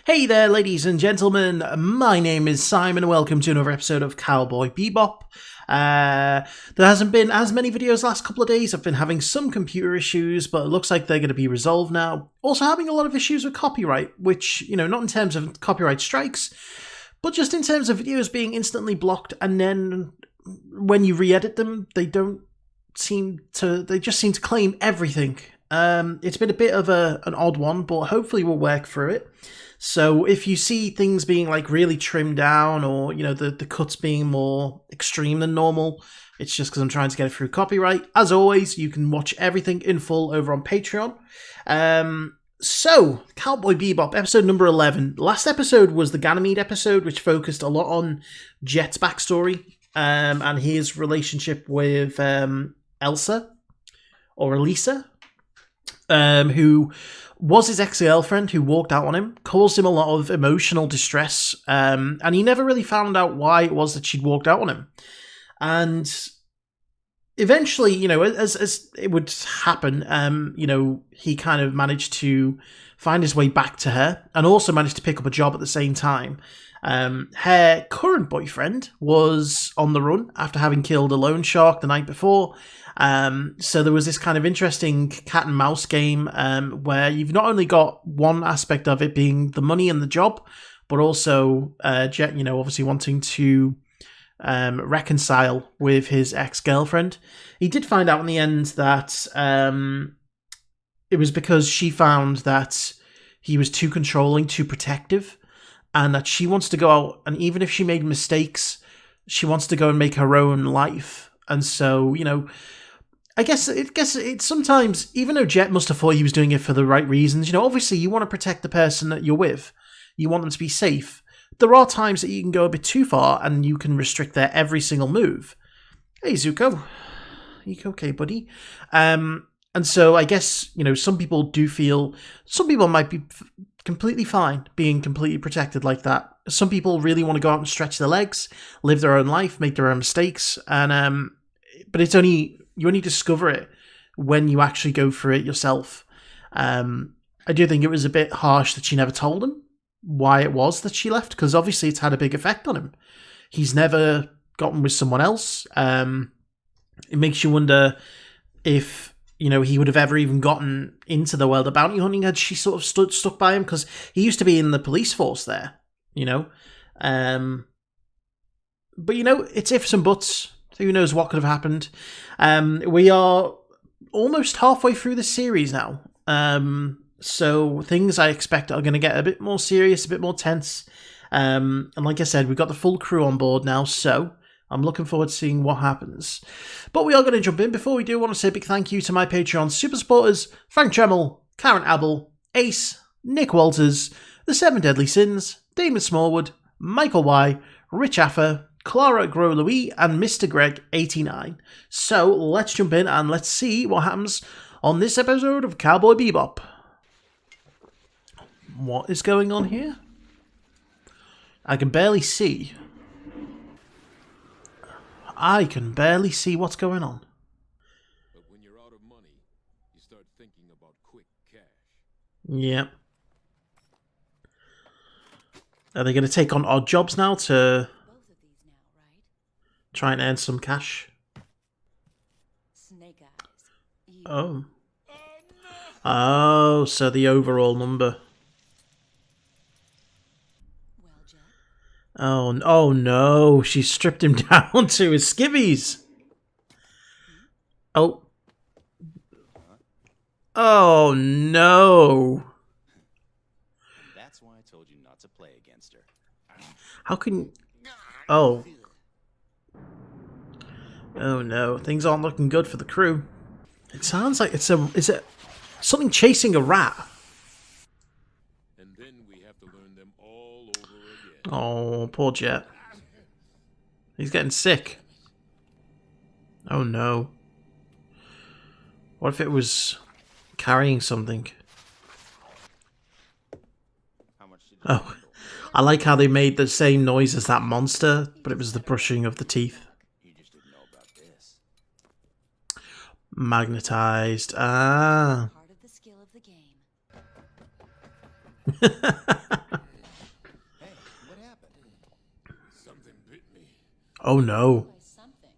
Hey there, ladies and gentlemen. My name is Simon, and welcome to another episode of Cowboy Bebop. There hasn't been as many videos the last couple of days. I've been having some computer issues, but it looks like they're going to be resolved now. Also having a lot of issues with copyright, which, not in terms of copyright strikes, but just in terms of videos being instantly blocked, and then when you re-edit them, they just seem to claim everything. It's been a bit of an odd one, but hopefully we'll work through it. So if you see things being like really trimmed down, or the cuts being more extreme than normal, it's just because I'm trying to get it through copyright. As always, you can watch everything in full over on Patreon. So Cowboy Bebop episode number 11. Last episode was the Ganymede episode, which focused a lot on Jet's backstory and his relationship with Elsa or Elisa, who was his ex-girlfriend, who walked out on him, caused him a lot of emotional distress, and he never really found out why it was that she'd walked out on him. And eventually, as it would happen, he kind of managed to find his way back to her, and also managed to pick up a job at the same time. Her current boyfriend was on the run after having killed a loan shark the night before. So there was this kind of interesting cat and mouse game where you've not only got one aspect of it being the money and the job, but also Jet, obviously wanting to reconcile with his ex-girlfriend. He did find out in the end that it was because she found that he was too controlling, too protective, and that she wants to go out, and even if she made mistakes, she wants to go and make her own life. And so, I guess it's sometimes, even though Jet must have thought he was doing it for the right reasons, obviously you want to protect the person that you're with. You want them to be safe. There are times that you can go a bit too far and you can restrict their every single move. Hey, Zuko. You okay, buddy? And so I guess, some people might be completely fine being completely protected like that. Some people really want to go out and stretch their legs, live their own life, make their own mistakes, and but you only discover it when you actually go through it yourself. I do think it was a bit harsh that she never told him why it was that she left, because obviously it's had a big effect on him. He's never gotten with someone else. It makes you wonder if he would have ever even gotten into the world of bounty hunting had she sort of stuck by him, because he used to be in the police force there, But, it's ifs and buts. Who knows what could have happened. We are almost halfway through the series now. So things I expect are going to get a bit more serious, a bit more tense. And like I said, we've got the full crew on board now, so I'm looking forward to seeing what happens. But we are going to jump in. Before we do, I want to say a big thank you to my Patreon super supporters: Frank Tremel, Karen Abel, Ace, Nick Walters, The Seven Deadly Sins, Damon Smallwood, Michael Y, Richafa, Clara, Gros-Louis, and Mr. Greg 89. So let's jump in and let's see what happens on this episode of Cowboy Bebop. What is going on here? I can barely see. I can barely see what's going on. But when you're out of money, you start thinking about quick cash. Yep. Are they going to take on odd jobs now to try and earn some cash? Snake eyes. Oh. Oh, so the overall number. Well, Jet. Oh no, she stripped him down to his skivvies. Oh. Oh no. That's why I told you not to play against her. How can... Oh. Oh no, things aren't looking good for the crew. It sounds like is it something chasing a rat? And then we have to learn them all over again. Oh, poor Jet. He's getting sick. Oh no. What if it was carrying something? Oh, I like how they made the same noise as that monster, but it was the brushing of the teeth. Magnetized. Ah. Part of the skill of the game. Oh no. By something.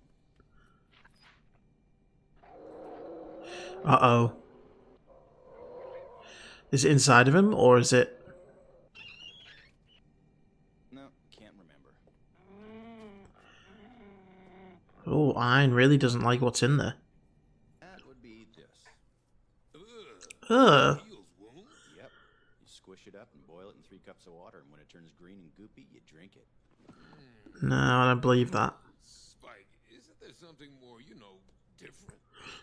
Uh-oh. Is it inside of him, or is it... No, can't remember. Oh, Iron really doesn't like what's in there. That would be this. Ugh. Heals wound? Yep. You squish it up and boil it in 3 cups of water, and when it turns green and goopy, you drink it. No, I don't believe that. Spike, isn't there something more, different?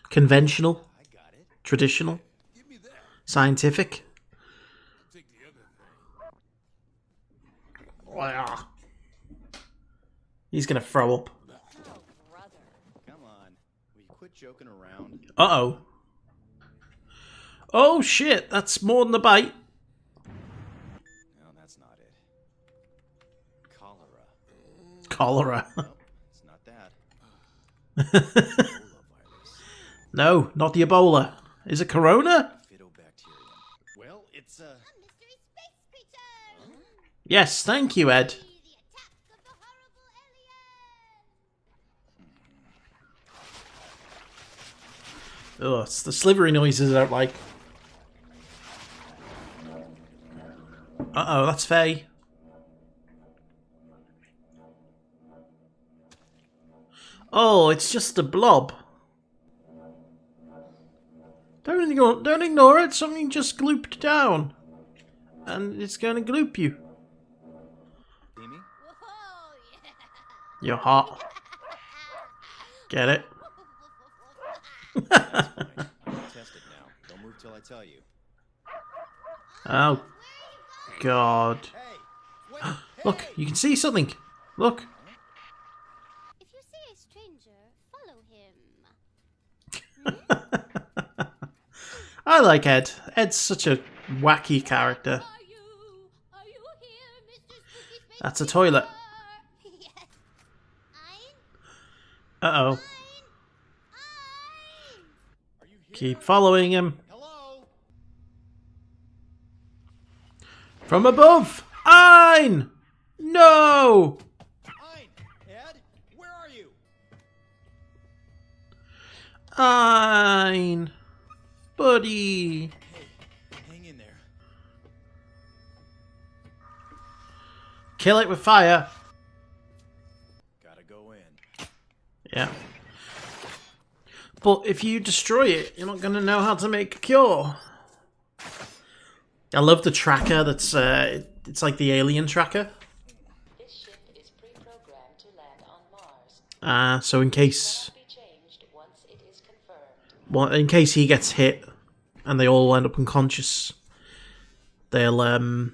Conventional, I got it. traditional, Give me that. scientific. Take the other thing. Wow. He's gonna throw up. Oh, brother. Come on. Will you quit joking around? Uh-oh. Oh shit, that's more than a bite. No, that's not it. Cholera. Cholera. No, it's not that. Ebola virus. No, not the Ebola. Is it Corona? Phytobacterium. Well, it's A mystery space creature! Yes, thank you, Ed. The attack of the horrible alien! Ugh, it's the slivery noises I don't like. Uh-oh, that's Faye. Oh, it's just a blob. Don't ignore it. Something just glooped down. And it's going to gloop you. See me? Whoa, yeah! You're hot. Get it? Fine. I'm gonna test it now. Don't move till I tell you. Oh, God. Hey! Wait! Look, hey! you can see something. Look. If you see a stranger, follow him. I like Ed. Ed's such a wacky character. Are you here, Mr. Spooky Space That's a toilet. Creature? Yes. Ein? Uh-oh. Ein? Are you here? Keep following him. Hello? From above! Ein! No! Ein! Ed? Where are you? Ein! Buddy! Hey, hang in there. Kill it with fire. Gotta go in. Yeah. But if you destroy it, you're not going to know how to make a cure. I love the tracker that's, it's like the alien tracker. This ship is pre-programmed to land on Mars. So in case, Cannot be changed once it is confirmed. well, in case he gets hit and they all end up unconscious, they'll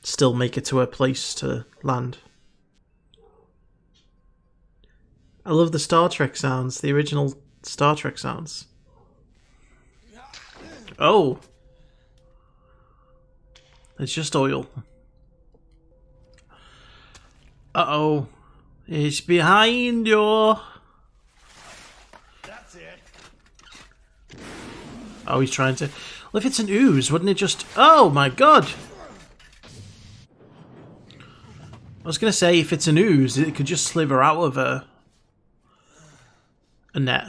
still make it to a place to land. I love the Star Trek sounds, the original Star Trek sounds. Oh. It's just oil. Uh-oh. It's behind you. That's it. Oh, he's trying to... Well, if it's an ooze, wouldn't it just... Oh, my God. I was going to say, if it's an ooze, it could just sliver out of a net.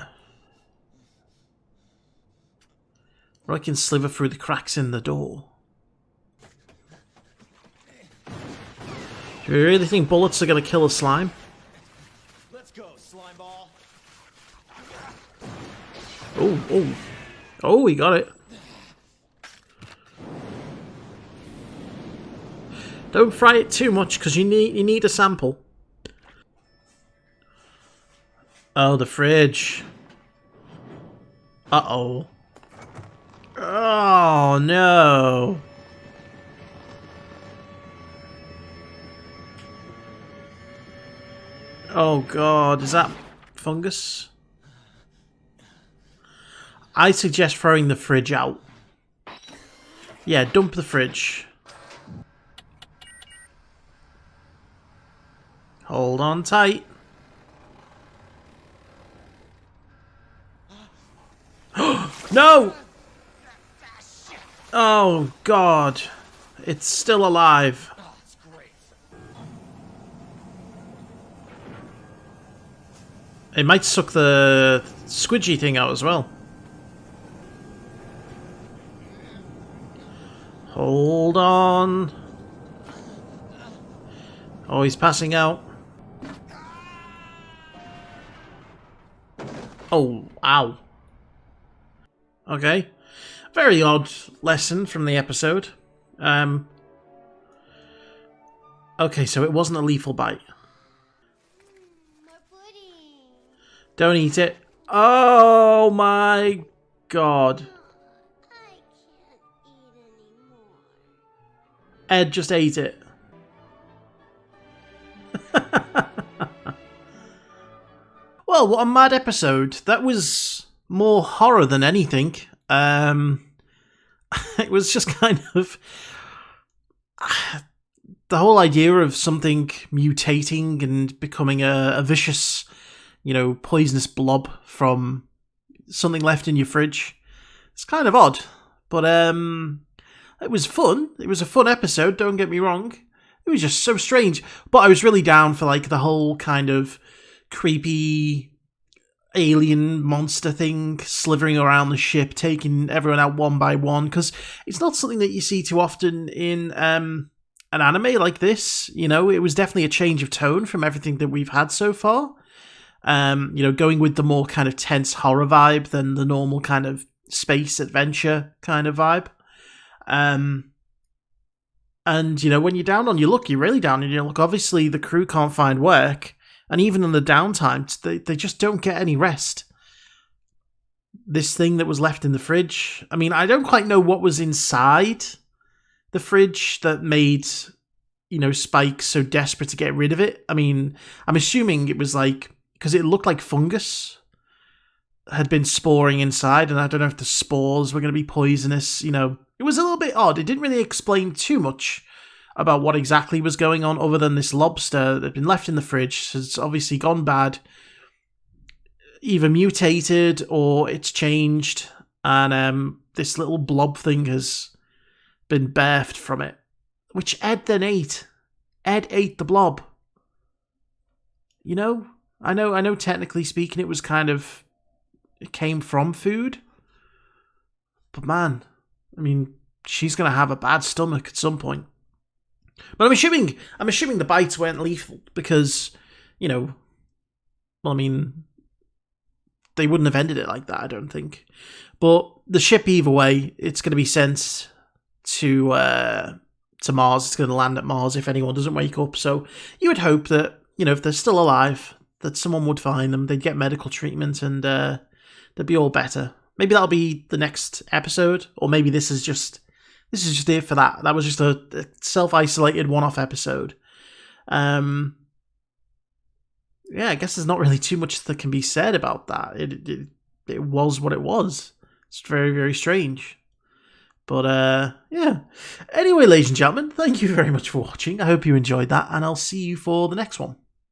Or I can sliver through the cracks in the door. Do you really think bullets are going to kill a slime? Let's go, slime ball. Oh, oh. Oh, he got it. Don't fry it too much, because you need a sample. Oh, the fridge. Uh-oh. Oh, no. Oh, God. Is that fungus? I suggest throwing the fridge out. Yeah, dump the fridge. Hold on tight. No! Oh, God. It's still alive. Oh, it's great. It might suck the squidgy thing out as well. Hold on. Oh, he's passing out. Oh, ow. Okay. Very odd lesson from the episode. Okay, so it wasn't a lethal bite. More pudding. Don't eat it. Oh my god. I can't eat anymore. Ed just ate it. Well, what a mad episode. That was more horror than anything. It was just kind of... the whole idea of something mutating and becoming a vicious, poisonous blob from something left in your fridge. It's kind of odd. But it was fun. It was a fun episode, don't get me wrong. It was just so strange. But I was really down for like the whole kind of creepy alien monster thing slithering around the ship, taking everyone out one by one, because it's not something that you see too often in an anime like this. It was definitely a change of tone from everything that we've had so far. Going with the more kind of tense horror vibe than the normal kind of space adventure kind of vibe. And when you're down on your luck, you're really down on your luck. Obviously, the crew can't find work, and even in the downtime, they just don't get any rest. This thing that was left in the fridge, I mean, I don't quite know what was inside the fridge that made, Spike so desperate to get rid of it. I mean, I'm assuming it was like, because it looked like fungus had been sporing inside, and I don't know if the spores were going to be poisonous. It was a little bit odd. It didn't really explain too much about what exactly was going on, other than this lobster that had been left in the fridge. It's obviously gone bad, either mutated or it's changed, and this little blob thing has been birthed from it, which Ed then ate. Ed ate the blob. I know technically speaking it came from food, but man, I mean, she's going to have a bad stomach at some point. But I'm assuming the bites weren't lethal because, they wouldn't have ended it like that, I don't think. But the ship, either way, it's going to be sent to Mars. It's going to land at Mars if anyone doesn't wake up. So you would hope that, if they're still alive, that someone would find them, they'd get medical treatment, and they'd be all better. Maybe that'll be the next episode, or maybe this is just it for that. That was just a self-isolated one-off episode. Yeah, I guess there's not really too much that can be said about that. It was what it was. It's very, very strange. But, yeah. Anyway, ladies and gentlemen, thank you very much for watching. I hope you enjoyed that, and I'll see you for the next one.